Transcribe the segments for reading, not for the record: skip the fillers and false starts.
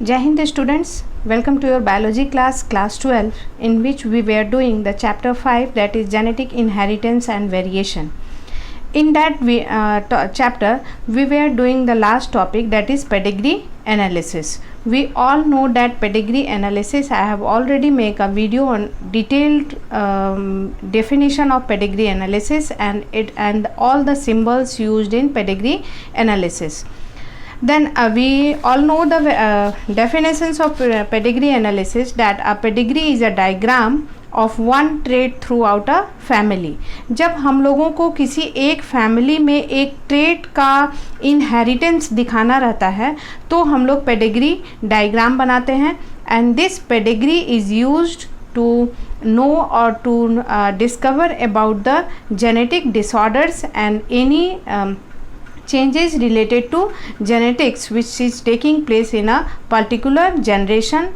Jai Hind students, welcome to your biology class 12, in which we were doing the chapter 5, that is genetic inheritance and variation. In that chapter we were doing the last topic, that is pedigree analysis. We all know that pedigree analysis, I have already made a video on detailed definition of pedigree analysis and all the symbols used in pedigree analysis. Then we all know the definitions of pedigree analysis, that a pedigree is a diagram of one trait throughout a family. जब हम लोगों को किसी एक family में एक trait का inheritance दिखाना रहता है तो हम लोग पेडिग्री डायग्राम बनाते हैं, and this pedigree is used to know or to discover about the genetic disorders and any changes related to genetics which is taking place in a particular generation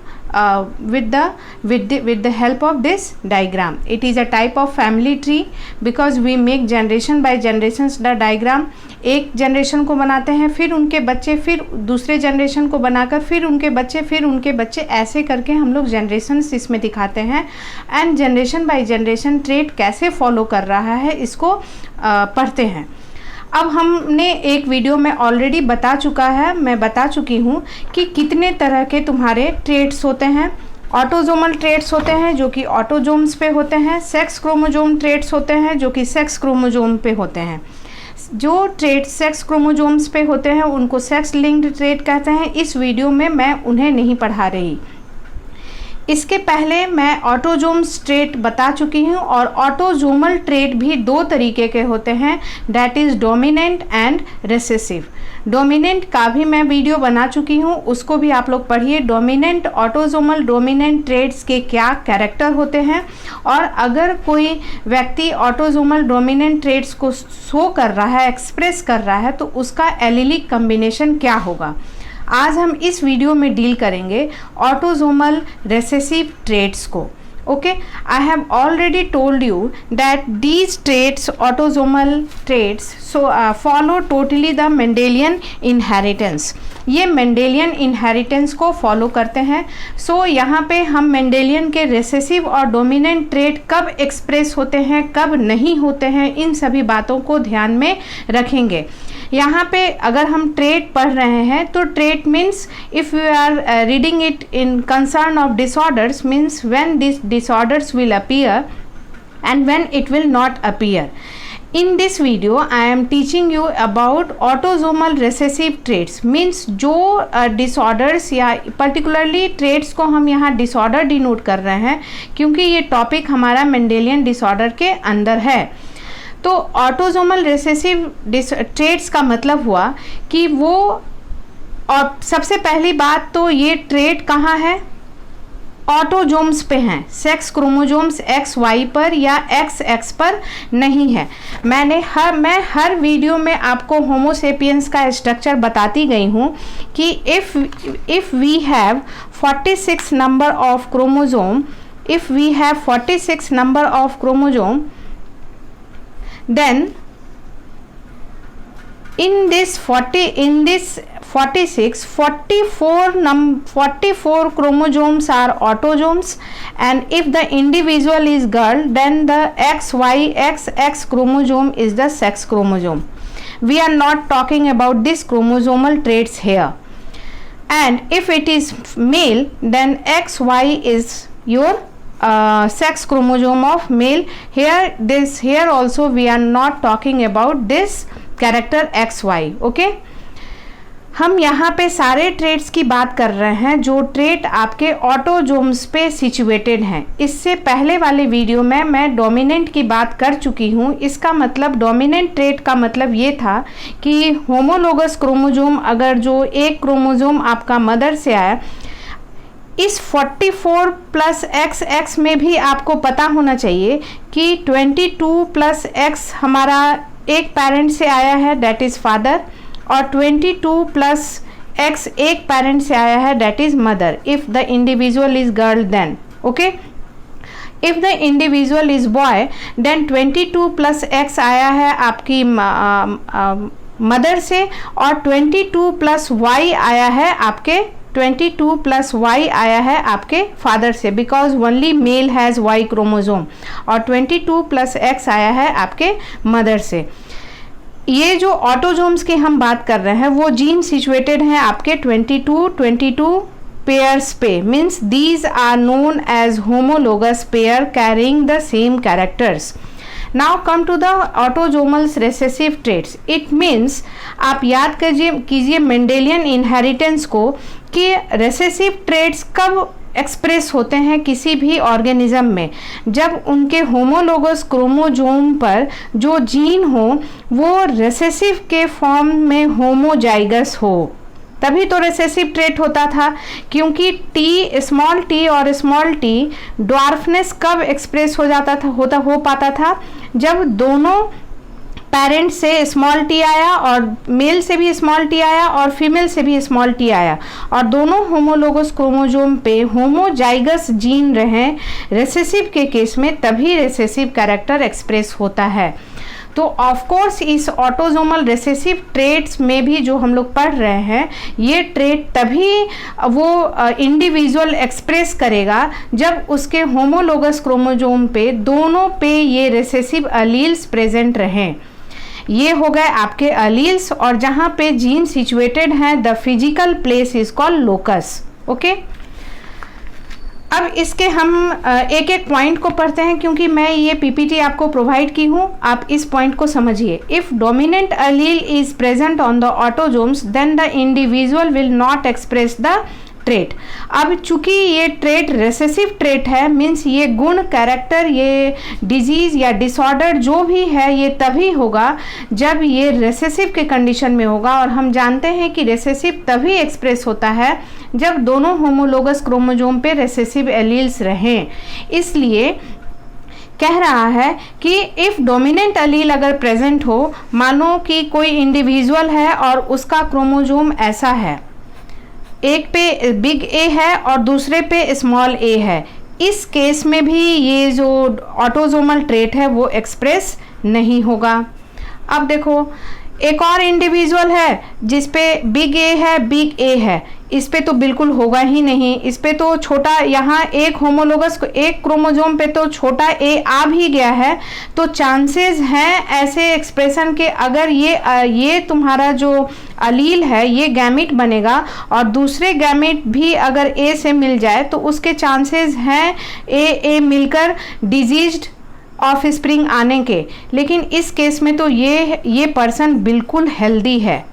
with the help of this diagram. It is a type of family tree because we make generation by generations the diagram. एक generation को बनाते हैं, फिर उनके बच्चे, फिर दूसरे generation को बनाकर फिर उनके बच्चे, फिर उनके बच्चे, ऐसे करके हम लोग जनरेशन्स इसमें दिखाते हैं. And generation by generation trait कैसे फॉलो कर रहा है इसको पढ़ते हैं. अब हमने एक वीडियो में ऑलरेडी बता चुकी हूँ कि कितने तरह के तुम्हारे ट्रेट्स होते हैं. ऑटोजोमल ट्रेट्स होते हैं जो कि ऑटोजोम्स पे होते हैं. सेक्स क्रोमोजोम ट्रेट्स होते हैं जो कि सेक्स क्रोमोजोम पे होते हैं. जो ट्रेट सेक्स क्रोमोजोम्स पे होते हैं उनको सेक्स लिंक्ड ट्रेट कहते हैं. इस वीडियो में मैं उन्हें नहीं पढ़ा रही. इसके पहले मैं ऑटोजोम्स ट्रेट बता चुकी हूँ, और ऑटोजोमल ट्रेट भी दो तरीके के होते हैं, that is dominant and recessive. Dominant का भी मैं वीडियो बना चुकी हूँ, उसको भी आप लोग पढ़िए. डोमिनेंट ऑटोजोमल डोमिनेंट ट्रेट्स के क्या कैरेक्टर होते हैं, और अगर कोई व्यक्ति ऑटोजोमल डोमिनेंट ट्रेट्स को शो कर रहा है, एक्सप्रेस कर रहा है, तो उसका एलिलिक कम्बिनेशन क्या होगा. आज हम इस वीडियो में डील करेंगे ऑटोजोमल रिसेसिव ट्रेट्स को. Okay, I have already told you that these traits, autosomal traits, follow totally the Mendelian inheritance. ये मेंडेलियन इनहेरिटेंस को फॉलो करते हैं. यहाँ पे हम मेंडेलियन के रिसेसिव और डोमिनेंट ट्रेट कब एक्सप्रेस होते हैं, कब नहीं होते हैं, इन सभी बातों को ध्यान में रखेंगे. यहाँ पे अगर हम ट्रेट पढ़ रहे हैं तो trait means, if you are reading it in concern of disorders, means when this disorders will appear and when it will not appear. In this video I am teaching you about autosomal recessive traits, means जो disorders या particularly traits को हम यहाँ disorder denote कर रहे हैं क्योंकि ये टॉपिक हमारा मेंडेलियन डिसऑर्डर के अंदर है. तो ऑटोजोमल रिसेसिव ट्रेट्स का मतलब हुआ कि वो, और सबसे पहली बात तो ये ट्रेट कहाँ है, ऑटोजोम्स पे हैं. सेक्स क्रोमोजोम्स एक्स वाई पर या एक्स एक्स पर नहीं है. मैं हर वीडियो में आपको होमोसेपियंस का स्ट्रक्चर बताती गई हूँ कि if we have 46 number of chromosome, if we have 46 number of chromosome, then in this 46, 44 chromosomes are autosomes, and if the individual is girl, then the XX chromosome is the sex chromosome. We are not talking about this chromosomal traits here. And if it is male, then XY is your sex chromosome of male. Here also we are not talking about this character XY. Okay, हम यहाँ पे सारे traits की बात कर रहे हैं जो ट्रेट आपके ऑटोजोम्स पे सिचुएटेड हैं. इससे पहले वाले वीडियो में मैं डोमिनेंट की बात कर चुकी हूँ. इसका मतलब डोमिनेंट ट्रेट का मतलब ये था कि होमोलोगस क्रोमोजोम, अगर जो एक क्रोमोजोम आपका मदर से आया, इस 44 प्लस XX में भी आपको पता होना चाहिए कि 22 प्लस X हमारा एक पेरेंट से आया है, दैट इज़ फादर, और 22 प्लस X एक पेरेंट से आया है, that is mother. If the individual is girl then, okay. If the individual is boy then 22 plus X आया है आपकी मदर से, और 22 प्लस Y आया है आपके 22 प्लस वाई आया है आपके फादर से, because only male has Y chromosome, और 22 प्लस एक्स आया है आपके मदर से। ये जो ऑटोजोम्स की हम बात कर रहे हैं वो जीन सिचुएटेड हैं आपके 22 पेयर्स पे, means these are known as homologous pair carrying the same characters. Now come to the autosomals recessive traits. It means आप याद कीजिए मेंडेलियन इनहेरिटेंस को कि रेसेसिव ट्रेट्स कब एक्सप्रेस होते हैं किसी भी ऑर्गेनिज्म में, जब उनके होमोलोगस क्रोमोजोम पर जो जीन हो वो रेसेसिव के फॉर्म में होमोजाइगस हो, तभी तो रेसेसिव ट्रेट होता था। क्योंकि स्मॉल टी और स्मॉल टी ड्वार्फनेस कब एक्सप्रेस हो पाता था, जब दोनों पेरेंट से स्मॉल टी आया और मेल से भी स्मॉल टी आया और फीमेल से भी स्मॉल टी आया और दोनों होमोलोगस क्रोमोजोम पे होमोजाइगस जीन रहे रेसेसिव के केस में, तभी रेसेसिव कैरेक्टर एक्सप्रेस होता है। तो ऑफ कोर्स इस ऑटोजोमल रेसेसिव ट्रेट्स में भी जो हम लोग पढ़ रहे हैं ये ट्रेट तभी वो इंडिविजुअल एक्सप्रेस करेगा जब उसके होमोलोगस क्रोमोजोम पे दोनों पे ये रेसेसिव अलील्स प्रेजेंट रहें। ये हो गए आपके अलील्स, और जहाँ पे जीन सिचुएटेड हैं the physical place is called locus. Okay, अब इसके हम एक एक पॉइंट को पढ़ते हैं, क्योंकि मैं ये पीपीटी आपको प्रोवाइड की हूँ, आप इस पॉइंट को समझिए। If dominant allele is present on the autosomes then the individual will not express the trait. अब चूंकि ये ट्रेट रेसेसिव ट्रेट है, मीन्स ये गुण, कैरेक्टर, ये डिजीज या डिसऑर्डर जो भी है ये तभी होगा जब ये रेसेसिव के कंडीशन में होगा, और हम जानते हैं कि रेसेसिव तभी एक्सप्रेस होता है जब दोनों होमोलोगस क्रोमोजोम पे रेसेसिव एलील्स रहें। इसलिए कह रहा है कि इफ़ डोमिनेंट अलील अगर प्रेजेंट हो, मानो कि कोई इंडिविजुअल है और उसका क्रोमोजोम ऐसा है, एक पे बिग ए है और दूसरे पे स्मॉल ए है, इस केस में भी ये जो ऑटोजोमल ट्रेट है वो एक्सप्रेस नहीं होगा। अब देखो एक और इंडिविजुअल है जिस पे बिग ए है, इस पे तो बिल्कुल होगा ही नहीं, इस पे तो छोटा, यहाँ एक होमोलोगस एक क्रोमोजोम पे तो छोटा ए आ भी गया है, तो चांसेस हैं ऐसे एक्सप्रेशन के, अगर ये तुम्हारा जो अलील है ये गैमेट बनेगा और दूसरे गैमेट भी अगर ए से मिल जाए तो उसके चांसेस हैं ए मिलकर डिजीज्ड ऑफ स्प्रिंग आने के। लेकिन इस केस में तो ये पर्सन बिल्कुल हेल्दी है।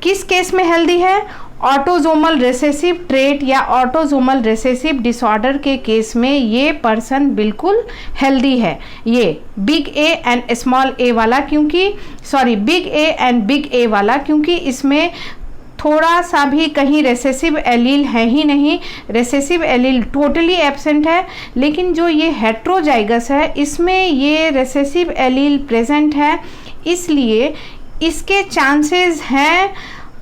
किस केस में हेल्दी है? ऑटोजोमल रेसेसिव ट्रेट या ऑटोजोमल रेसेसिव डिसऑर्डर के केस में ये पर्सन बिल्कुल हेल्दी है। ये बिग ए एंड स्मॉल ए वाला, बिग ए एंड बिग ए वाला, क्योंकि इसमें थोड़ा सा भी कहीं रेसेसिव एलील है ही नहीं, रेसेसिव एलील टोटली एब्सेंट है। लेकिन जो ये हेट्रोजाइगस है इसमें ये रेसेसिव एलील प्रेजेंट है, इसलिए इसके चांसेस हैं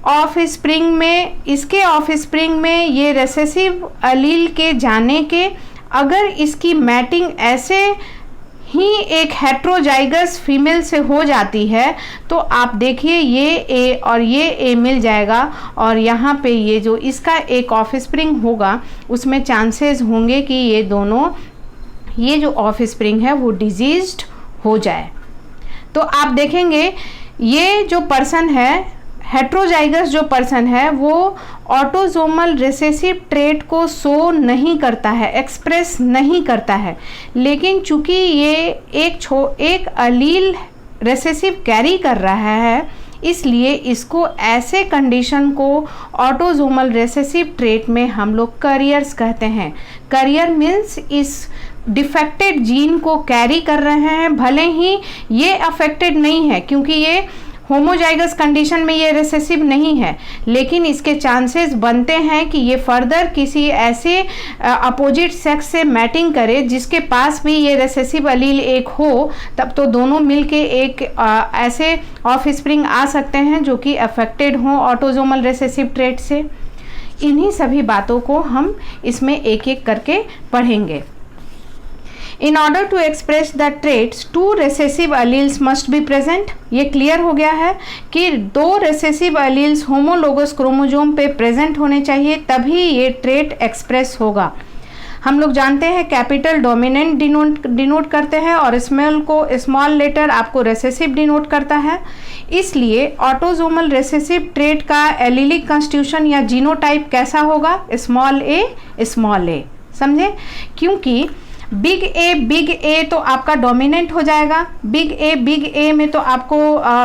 ऑफ स्प्रिंग में, इसके ऑफ स्प्रिंग में ये रेसेसिव एलील के जाने के। अगर इसकी मैटिंग ऐसे ही एक हेट्रोजाइगस फीमेल से हो जाती है तो आप देखिए ये ए और ये ए मिल जाएगा, और यहाँ पे ये जो इसका एक ऑफ स्प्रिंग होगा उसमें चांसेस होंगे कि ये दोनों, ये जो ऑफ स्प्रिंग है वो डिजीज्ड हो जाए। तो आप देखेंगे ये जो पर्सन है, हेट्रोजाइगस जो पर्सन है, वो ऑटोजोमल रेसेसिव ट्रेट को शो नहीं करता है, एक्सप्रेस नहीं करता है। लेकिन चूंकि ये एक अलील रेसेसिव कैरी कर रहा है, इसलिए इसको ऐसे कंडीशन को ऑटोजोमल रेसेसिव ट्रेट में हम लोग करियर्स कहते हैं। करियर मीन्स इस डिफेक्टेड जीन को कैरी कर रहे हैं, भले ही ये अफेक्टेड नहीं है क्योंकि ये होमोजाइगस कंडीशन में ये रेसेसिव नहीं है, लेकिन इसके चांसेस बनते हैं कि ये फर्दर किसी ऐसे अपोजिट सेक्स से मैटिंग करे जिसके पास भी ये रेसेसिव अलील एक हो, तब तो दोनों मिलके एक ऐसे ऑफ स्प्रिंग आ सकते हैं जो कि अफेक्टेड हों ऑटोजोमल रेसेसिव ट्रेट से। इन्हीं सभी बातों को हम इसमें एक एक करके पढ़ेंगे। In order to express the traits 2 recessive alleles must be present. ये क्लियर हो गया है कि 2 रेसेसिव अलील्स होमोलोगस क्रोमोजोम पे प्रेजेंट होने चाहिए, तभी ये ट्रेट एक्सप्रेस होगा। हम लोग जानते हैं कैपिटल डोमिनेंट डिनोट करते हैं और स्मॉल को स्मॉल लेटर आपको रेसेसिव डिनोट करता है। इसलिए ऑटोजोमल रेसेसिव ट्रेट का एलीलिक कंस्टिट्यूशन या जीनोटाइप कैसा होगा? स्मॉल ए, समझे? क्योंकि बिग ए तो आपका डोमिनेंट हो जाएगा। बिग ए में तो आपको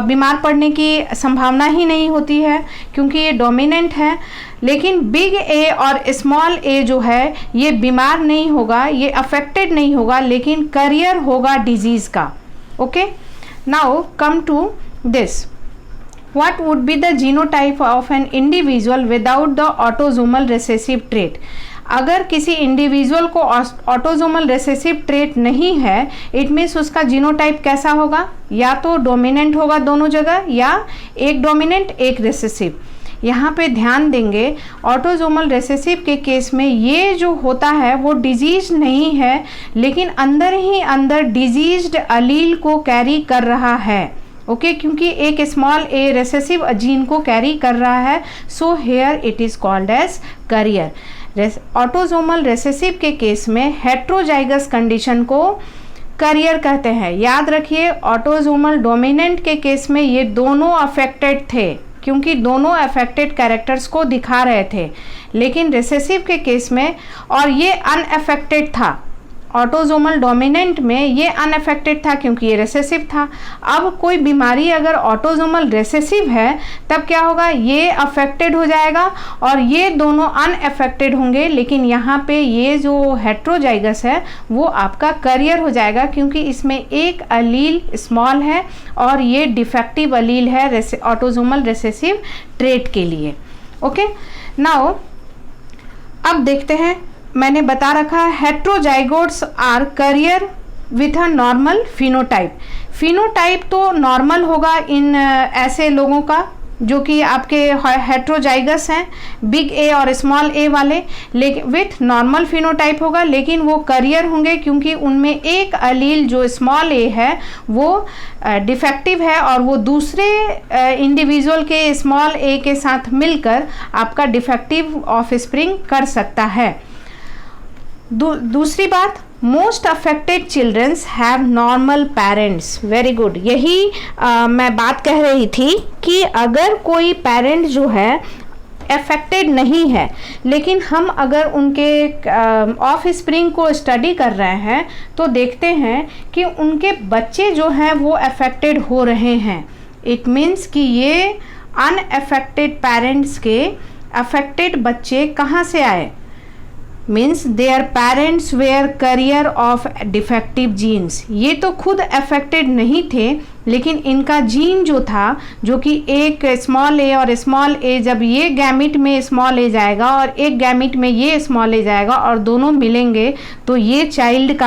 बीमार पड़ने की संभावना ही नहीं होती है क्योंकि ये डोमिनेंट है। लेकिन बिग ए और स्मॉल ए जो है ये बीमार नहीं होगा, ये अफेक्टेड नहीं होगा, लेकिन करियर होगा डिजीज़ का। Okay, now come to this, what would be the genotype of an individual without the autosomal recessive trait? अगर किसी इंडिविजुअल को ऑटोजोमल रेसेसिव ट्रेट नहीं है, इट मीन्स उसका जीनोटाइप कैसा होगा? या तो डोमिनेंट होगा दोनों जगह, या एक डोमिनेंट एक रेसेसिव। यहाँ पे ध्यान देंगे, ऑटोजोमल रेसेसिव के केस में ये जो होता है वो डिजीज नहीं है, लेकिन अंदर ही अंदर डिजीज्ड अलील को कैरी कर रहा है। ओके, क्योंकि एक स्मॉल ए रेसेसिव जीन को कैरी कर रहा है, so here it is called as carrier. Autosomal recessive के केस में हेट्रोजाइगस कंडीशन को करियर कहते हैं। याद रखिए, ऑटोजोमल डोमिनेंट के केस में ये दोनों अफेक्टेड थे क्योंकि दोनों अफेक्टेड कैरेक्टर्स को दिखा रहे थे, लेकिन रेसेसिव के केस में और ये अनअफेक्टेड था। ऑटोजोमल डोमिनेंट में ये अनअफेक्टेड था क्योंकि ये रेसेसिव था। अब कोई बीमारी अगर ऑटोजोमल रेसेसिव है तब क्या होगा? ये अफेक्टेड हो जाएगा और ये दोनों अनअफेक्टेड होंगे, लेकिन यहाँ पे ये जो हेट्रोजाइगस है वो आपका करियर हो जाएगा क्योंकि इसमें एक अलील स्मॉल है और ये डिफेक्टिव अलील है ऑटोजोमल रेसेसिव ट्रेट के लिए। ओके, नाउ अब देखते हैं, मैंने बता रखा है heterozygotes are carrier with a normal phenotype. Phenotype तो नॉर्मल होगा इन ऐसे लोगों का जो कि आपके हेट्रोजाइगस हैं, बिग ए और स्मॉल ए वाले, लेकिन विथ नॉर्मल फिनोटाइप होगा, लेकिन वो करियर होंगे क्योंकि उनमें एक अलील जो स्मॉल ए है वो डिफेक्टिव है और वो दूसरे इंडिविजुअल के स्मॉल ए के साथ मिलकर आपका डिफेक्टिव ऑफस्प्रिंग कर सकता है। दूसरी बात, most affected childrens have normal parents. Very good, यही मैं बात कह रही थी कि अगर कोई पेरेंट जो है अफेक्टेड नहीं है, लेकिन हम अगर उनके ऑफ स्प्रिंग को स्टडी कर रहे हैं तो देखते हैं कि उनके बच्चे जो हैं वो अफेक्टेड हो रहे हैं। इट मीन्स कि ये अनअफेक्टेड पेरेंट्स के अफेक्टेड बच्चे कहाँ से आए? Means their parents were carrier of defective genes. ये तो खुद अफेक्टेड नहीं थे, लेकिन इनका जीन जो था, जो कि एक स्मॉल ए और स्मॉल ए, जब ये गैमिट में स्मॉल ए जाएगा और एक गैमिट में ये स्मॉल ए जाएगा और दोनों मिलेंगे तो ये चाइल्ड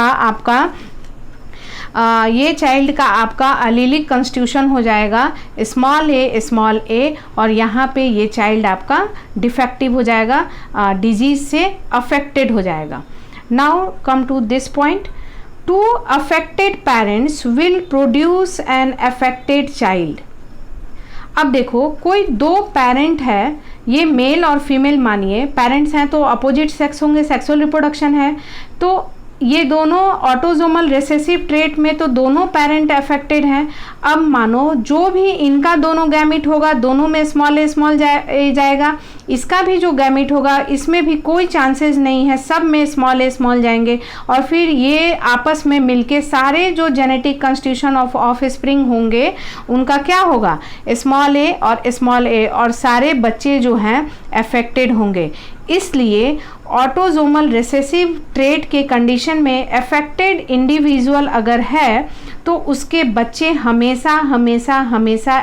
का आपका अलीलिक कंस्टिट्यूशन हो जाएगा स्मॉल ए, और यहाँ पे ये चाइल्ड आपका डिफेक्टिव हो जाएगा, डिजीज से अफेक्टेड हो जाएगा। Now come to this point, 2 affected parents will produce an affected child. अब देखो, कोई 2 पेरेंट है, ये मेल और फीमेल मानिए पेरेंट्स हैं तो अपोजिट सेक्स होंगे, सेक्सुअल रिप्रोडक्शन है, तो ये दोनों ऑटोजोमल रेसेसिव ट्रेट में तो दोनों पेरेंट अफेक्टेड हैं। अब मानो जो भी इनका दोनों गैमिट होगा, दोनों में स्मॉल ए जाएगा, इसका भी जो गैमिट होगा इसमें भी कोई चांसेस नहीं है, सब में स्मॉल जाएंगे और फिर ये आपस में मिलके सारे जो जेनेटिक कंस्टिट्यूशन ऑफ स्प्रिंग होंगे उनका क्या होगा? स्मॉल ए और सारे बच्चे जो हैं अफेक्टेड होंगे। इसलिए ऑटोजोमल रेसेसिव ट्रेट के कंडीशन में अफेक्टेड इंडिविजुअल अगर है तो उसके बच्चे हमेशा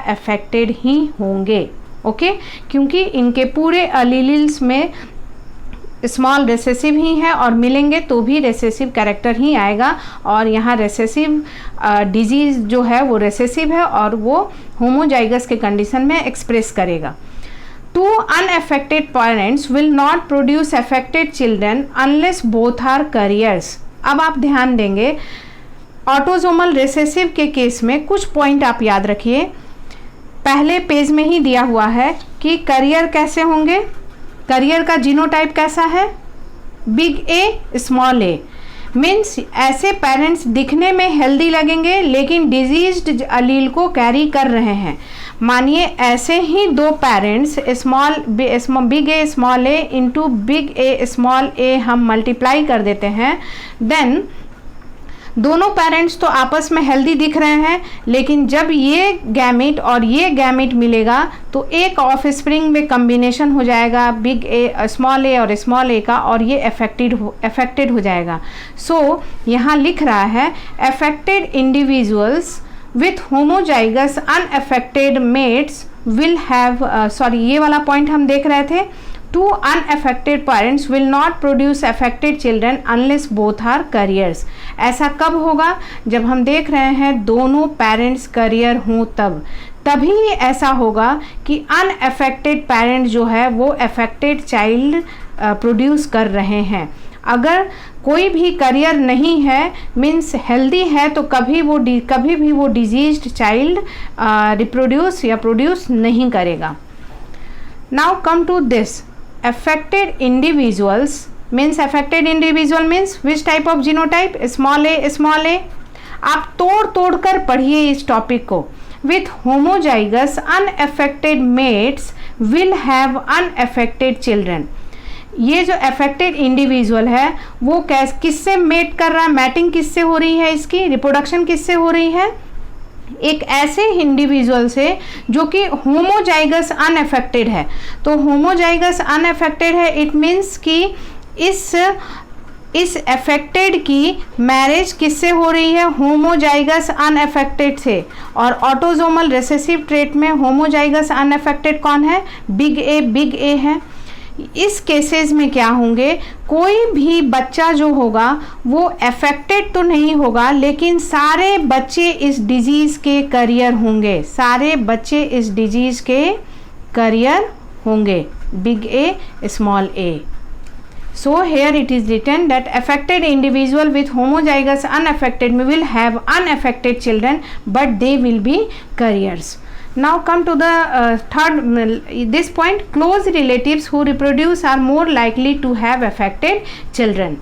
अफेक्टेड ही होंगे। ओके, क्योंकि इनके पूरे अलील्स में स्मॉल रेसेसिव ही है और मिलेंगे तो भी रेसेसिव कैरेक्टर ही आएगा और यहाँ रेसेसिव डिजीज जो है वो रेसेसिव है और वो होमोजाइगस के कंडीशन में एक्सप्रेस करेगा। 2 unaffected parents will not produce affected children unless both are carriers. अब आप ध्यान देंगे ऑटोसोमल रिसेसिव के केस में कुछ पॉइंट आप याद रखिए। पहले पेज में ही दिया हुआ है कि करियर कैसे होंगे, करियर का जीनोटाइप कैसा है, बिग ए स्मॉल ए, मीन्स ऐसे पेरेंट्स दिखने में हेल्दी लगेंगे लेकिन डिजीज्ड अलील को कैरी कर रहे हैं। मानिए ऐसे ही दो पेरेंट्स बिग ए स्मॉल ए इंटू बिग ए स्मॉल ए हम मल्टीप्लाई कर देते हैं, देन दोनों पेरेंट्स तो आपस में हेल्दी दिख रहे हैं, लेकिन जब ये गैमेट और ये गैमेट मिलेगा तो एक ऑफस्प्रिंग में कम्बिनेशन हो जाएगा बिग ए स्मॉल ए और स्मॉल ए का, और ये अफेक्टेड हो जाएगा। सो यहाँ लिख रहा है affected individuals with homozygous unaffected mates will have, ये वाला पॉइंट हम देख रहे थे, two unaffected parents will not produce affected children unless both are carriers। ऐसा कब होगा? जब हम देख रहे हैं दोनों पेरेंट्स करियर हों तभी ऐसा होगा कि अनअफेक्टेड पेरेंट जो है वो अफेक्टेड चाइल्ड प्रोड्यूस कर रहे हैं। अगर कोई भी करियर नहीं है मीन्स हेल्दी है तो कभी भी वो डिजीज्ड चाइल्ड रिप्रोड्यूस या प्रोड्यूस नहीं करेगा। Now come to this affected individuals means which type of genotype, small a। आप तोड़ कर पढ़िए इस टॉपिक को। with homozygous unaffected mates will have unaffected children। ये जो अफेक्टेड इंडिविजुअल है वो किससे मेट कर रहा है, मैटिंग किससे हो रही है, इसकी रिप्रोडक्शन किससे हो रही है, एक ऐसे इंडिविजुअल से जो कि होमोजाइगस अनअफेक्टेड है। तो होमोजाइगस अनअफेक्टेड है, इट मीन्स कि इस अफेक्टेड की मैरिज किससे हो रही है, होमोजाइगस अनअफेक्टेड से। और ऑटोसोमल रिसेसिव ट्रेट में होमोजाइगस अनअफेक्टेड कौन है, बिग ए है। इस केसेस में क्या होंगे, कोई भी बच्चा जो होगा वो अफेक्टेड तो नहीं होगा लेकिन सारे बच्चे इस डिजीज़ के करियर होंगे, सारे बच्चे इस डिजीज़ के करियर होंगे, big A small A. So here it is written that affected individual with homozygous unaffected will have unaffected children but they will be carriers। Now come to the this point, close relatives who reproduce are more likely to have affected children।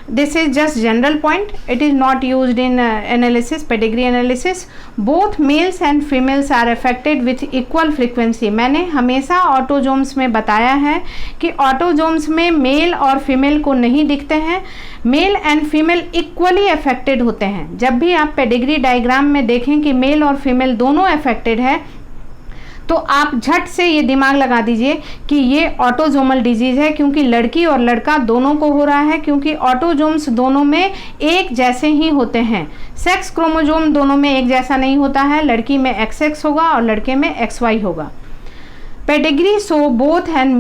This is just general point, it is not used in analysis, pedigree analysis। Both males and females are affected with equal frequency। मैंने हमेशा autosomes में बताया है कि autosomes में mail और female को नहीं दिखते हैं, male and female equally affected होते हैं। जब भी आप पेडिग्री डायग्राम में देखें कि मेल और फीमेल दोनों अफेक्टेड है तो आप झट से ये दिमाग लगा दीजिए कि ये ऑटोजोमल डिजीज़ है, क्योंकि लड़की और लड़का दोनों को हो रहा है, क्योंकि ऑटोजोम्स दोनों में एक जैसे ही होते हैं। सेक्स क्रोमोजोम दोनों में एक जैसा नहीं होता है, लड़की में XX होगा और लड़के में XY होगा। Pedigree so both and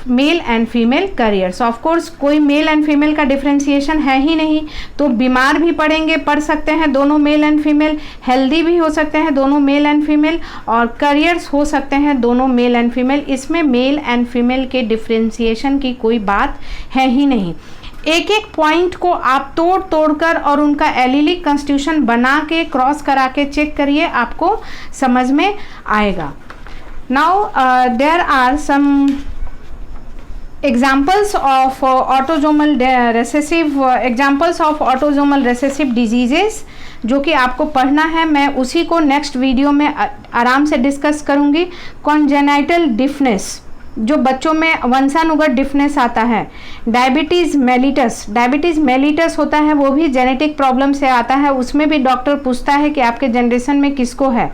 male and female careers. Of course कोई मेल एंड फीमेल का डिफ्रेंसिएशन है ही नहीं, तो बीमार भी पड़ सकते हैं दोनों मेल एंड फीमेल, हेल्दी भी हो सकते हैं दोनों मेल एंड फीमेल, और करियर्स हो सकते हैं दोनों मेल एंड फीमेल। इसमें मेल एंड फीमेल के डिफ्रेंसिएशन की कोई बात है ही नहीं। एक एक पॉइंट को आप तोड़ कर और उनका एलिलिक कॉन्स्टिट्यूशन बना के क्रॉस करा के चेक करिए, आपको समझ में आएगा। Now there are some examples of autosomal recessive diseases जो कि आपको पढ़ना है। मैं उसी को नेक्स्ट वीडियो में आराम से डिस्कस करूँगी। कॉन्जेनाइटल डिफनेस, जो बच्चों में वंशानुगत डिफनेस आता है। डायबिटीज़ मेलिटस होता है, वो भी जेनेटिक प्रॉब्लम से आता है, उसमें भी डॉक्टर पूछता है कि आपके जनरेशन में किसको है।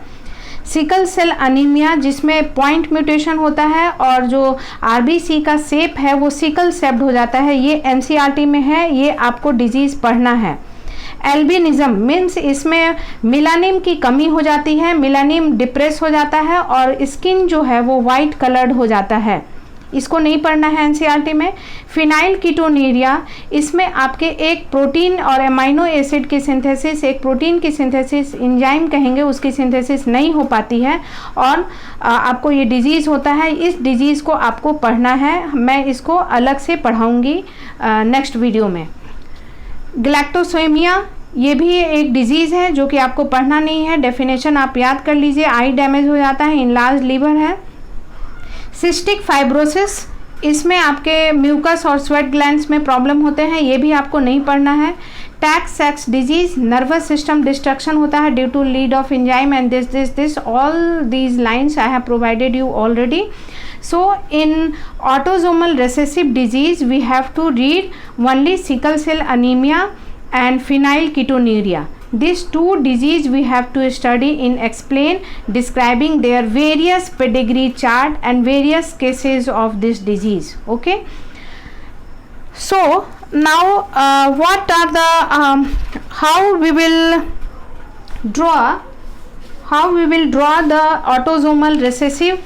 सिकल सेल अनीमिया, जिसमें पॉइंट म्यूटेशन होता है और जो आरबीसी का शेप है वो सिकल शेप्ड हो जाता है, ये एनसीईआरटी में है, ये आपको डिजीज़ पढ़ना है। एल्बिनिज्म मीन्स इसमें मिलानिन की कमी हो जाती है, मिलानिन डिप्रेस हो जाता है और स्किन जो है वो वाइट कलर्ड हो जाता है, इसको नहीं पढ़ना है एनसीईआरटी में। फिनाइल कीटोन्यूरिया, इसमें आपके एक प्रोटीन और अमाइनो एसिड की सिंथेसिस, एक प्रोटीन की सिंथेसिस एंजाइम कहेंगे, उसकी सिंथेसिस नहीं हो पाती है और आपको ये डिजीज़ होता है। इस डिजीज़ को आपको पढ़ना है, मैं इसको अलग से पढ़ाऊँगी नेक्स्ट वीडियो में। गैलेक्टोसेमिया ये भी एक डिजीज़ है जो कि आपको पढ़ना नहीं है, डेफिनेशन आप याद कर लीजिए। आई डैमेज हो जाता है, इनलार्ज लीवर है। सिस्टिक फाइब्रोसिस, इसमें आपके म्यूकस और स्वेट ग्लैंड्स में प्रॉब्लम होते हैं, ये भी आपको नहीं पढ़ना है। टैक्स सेक्स डिजीज, नर्वस सिस्टम डिस्ट्रक्शन होता है due to lead of enzyme and this all these lines I have provided you already. So in autosomal recessive disease we have to read only sickle cell anemia and phenylketonuria. These two disease we have to study in explain describing their various pedigree chart and various cases of this disease. Okay, so now what are the how we will draw the autosomal recessive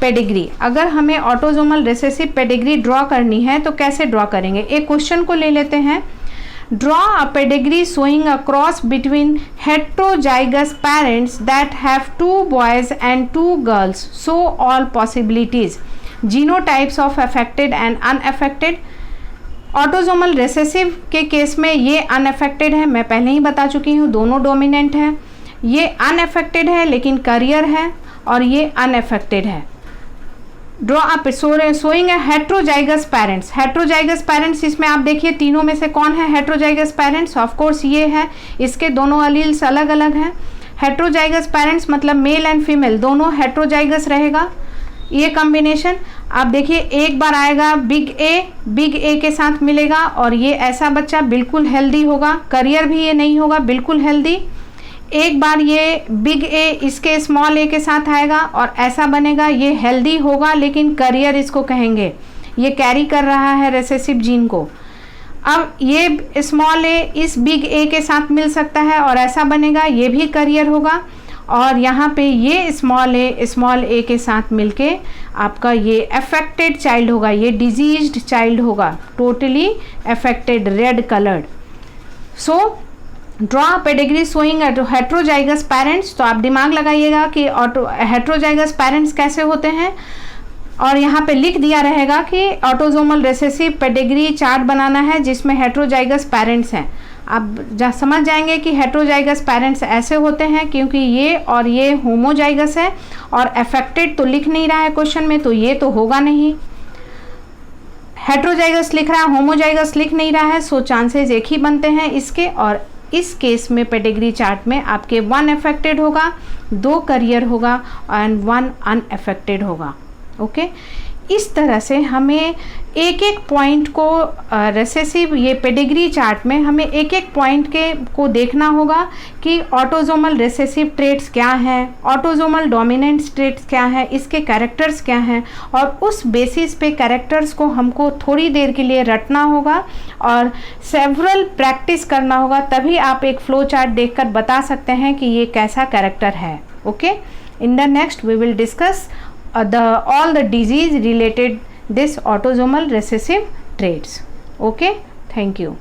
pedigree. अगर हमें autosomal recessive pedigree draw करनी है तो कैसे draw करेंगे? एक question को ले लेते हैं. Draw a pedigree showing a cross between heterozygous parents that have 2 boys and 2 girls, so all possibilities. Genotypes of affected and unaffected. Autosomal recessive के केस में ये अनअफेक्टेड है, मैं पहले ही बता चुकी हूँ, दोनों डोमिनेंट है. ये अनअफेक्टेड है लेकिन करियर है, और ये अनअफेक्टेड है. Draw up showing heterozygous parents. Heterozygous parents, इसमें आप देखिए तीनों में से कौन है हेट्रोजाइगस पेरेंट्स? ऑफ कोर्स ये है, इसके दोनों अलील्स अलग अलग हैं. हेट्रोजाइगस पेरेंट्स मतलब मेल एंड फीमेल दोनों हेट्रोजाइगस रहेगा. ये कॉम्बिनेशन आप देखिए, एक बार आएगा बिग ए के साथ मिलेगा और ये ऐसा बच्चा बिल्कुल हेल्दी होगा, करियर भी ये नहीं होगा, बिल्कुल हेल्दी. एक बार ये बिग ए इसके स्मॉल ए के साथ आएगा और ऐसा बनेगा, ये हेल्दी होगा लेकिन करियर इसको कहेंगे, ये कैरी कर रहा है रेसेसिव जीन को. अब ये स्मॉल ए इस बिग ए के साथ मिल सकता है और ऐसा बनेगा, ये भी करियर होगा. और यहाँ पे ये स्मॉल ए के साथ मिलके आपका ये अफेक्टेड चाइल्ड होगा, ये डिजीज्ड चाइल्ड होगा, totally affected, red coloured. So draw pedigree showing heterozygous parents. तो आप दिमाग लगाइएगा कि हेट्रोजाइगस पेरेंट्स कैसे होते हैं, और यहाँ पे लिख दिया रहेगा कि ऑटोजोमल रेसेसिव पेडिग्री चार्ट बनाना है जिसमें हेट्रोजाइगस पेरेंट्स हैं. आप समझ जाएंगे कि हेट्रोजाइगस पेरेंट्स ऐसे होते हैं क्योंकि ये और ये होमोजाइगस है, और अफेक्टेड तो लिख नहीं रहा है क्वेश्चन में, तो ये तो होगा नहीं. हेट्रोजाइगस लिख रहा है, होमोजाइगस लिख नहीं रहा है, सो चांसेस एक ही बनते हैं इसके. और इस केस में पेडिग्री चार्ट में आपके 1 अफेक्टेड होगा, 2 करियर होगा एंड 1 अनअफेक्टेड होगा. ओके, इस तरह से हमें एक एक पॉइंट को रेसेसिव ये पेडिग्री चार्ट में हमें एक एक पॉइंट को देखना होगा कि ऑटोजोमल रेसेसिव ट्रेट्स क्या हैं, ऑटोजोमल डोमिनेंट ट्रेट्स क्या है, इसके कैरेक्टर्स क्या हैं, और उस बेसिस पे कैरेक्टर्स को हमको थोड़ी देर के लिए रटना होगा और सेवरल प्रैक्टिस करना होगा, तभी आप एक फ्लो चार्ट देखकर बता सकते हैं कि ये कैसा कैरेक्टर है. Okay, in the next we will discuss all the disease related this autosomal recessive traits. Okay, thank you.